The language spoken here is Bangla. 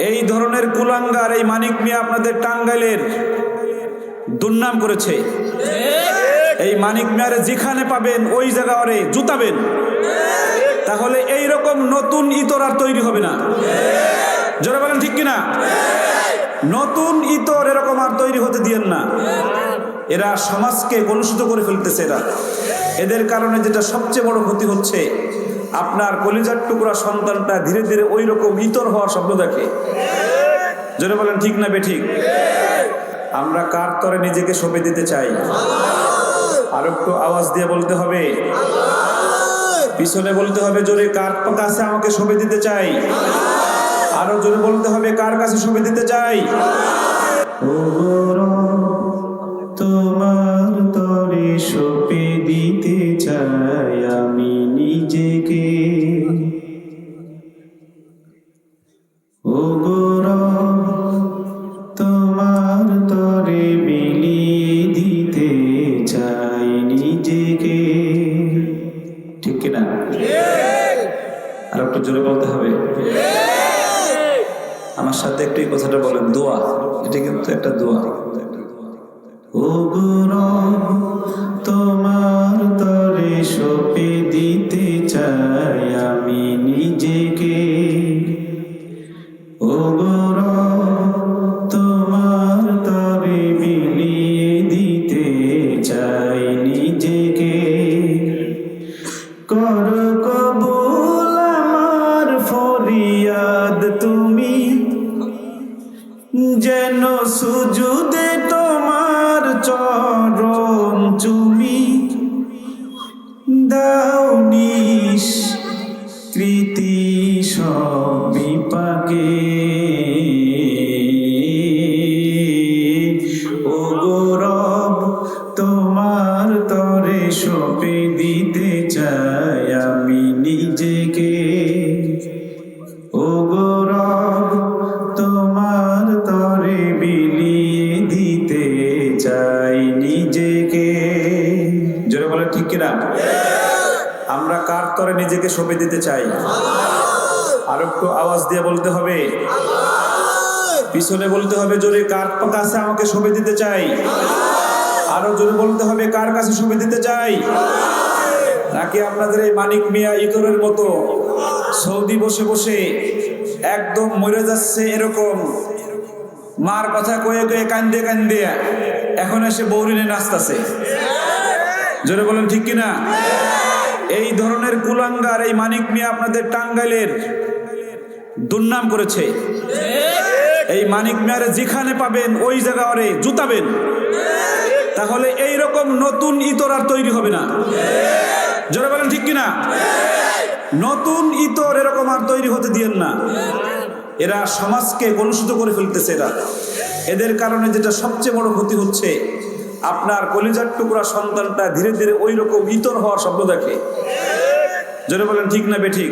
এই ধরনের কুলাঙ্গার এই মানিক মিয়া আপনাদের টাঙ্গাইলের দুর্নাম করেছে। এই মানিক মিয়ারে যেখানে পাবেন ওই জায়গা ওরে জুতাবেন, তাহলে এই রকম নতুন ইতর আর তৈরি হবে না। জোরে বলেন ঠিক কিনা? নতুন ইতর এরকম আর তৈরি হতে দিয়েন না। এরা সমাজকে কলুষিত করে ফেলতেছে। এদের কারণে যেটা সবচেয়ে বড় ক্ষতি হচ্ছে, আপনার কলিজার টুকরা সন্তানটা ধীরে ধীরে ওই রকম ইতর হওয়ার স্বপ্ন দেখে। জোরে বলেন ঠিক না বেঠিক? আমরা কার তরে নিজেকে সঁপে দিতে চাই? আর একটু আওয়াজ দিয়ে বলতে হবে, পিছনে বলতে হবে জোরে, কার কাছে আমাকে সঁপে দিতে চাই? আরো জোরে বলতে হবে, কার কাছে সঁপে দিতে চাই? তোমার তরে সঁপে দিতে চাই আমি নিজেকে। ও গৌরব তোমার তরে বিলিয়ে দিতে চাই নিজেকে। ঠিক কিনা? আর একটু জোরে বলতে হবে। আমার সাথে একটু এই কথাটা বলেন, দোয়া। এটা কিন্তু একটা দোয়া। ও গৌরব তোমার তরে সঁপে দিতে চাই আমি নিজেকে। ও গৌরব তোমার তরে বিলিয়ে দিতে চাই নিজেকে। কর কবুল আমার ফরিয়াদ তুমি, যেন সুজুদে তোমার চরণ চুমি। দাও নিষ্কৃতি সব বিপাকে। ও গৌরব তোমার তরে সঁপে দিতে চাই আমি নিজেকে। ও গৌরব তোমার তরে বিলিয়ে দিতে চাই নিজেকে। জোরে বলে ঠিক কিনা? আমরা কার তরে নিজেকে সঁপে দিতে চাই? আর একটু আওয়াজ দিয়ে বলতে হবে, পিছনে বলতে হবে জোরে, কার কাছে আমাকে সঁপে দিতে চাই? আরো জোরে বলতে হবে, কার কাছে সঁপে দিতে চাই? নাকি আপনাদের এই মানিক মিয়া ইতরের মতো সৌদি বসে বসে একদম মরে যাচ্ছে এরকম মার কথা কয়ে কয়ে কান্দে কান্দে এখন এসে বৌরিনে নাচতেছে? জোরে বলেন ঠিক কিনা? এই ধরনের কুলাঙ্গার এই মানিক মিয়া আপনাদের টাঙ্গাইলের দুর্নাম করেছে। এই মানিক মিয়ারে যেখানে পাবেন ওই জায়গা ওরে জুতাবেন, তাহলে এই রকম নতুন ইতর আর তৈরি হবে না। জোরে বলেন ঠিক কিনা? নতুন ইতর এরকম আর তৈরি হতে দিয়েন না। এরা সমাজকে কলুষিত করে ফেলতেছে। এদের কারণে যেটা সবচেয়ে বড় ক্ষতি হচ্ছে, আপনার কলিজার টুকরা সন্তানটা ধীরে ধীরে ওই রকম ইতর হওয়ার স্বপ্ন দেখে। জোরে বলেন ঠিক না বেঠিক?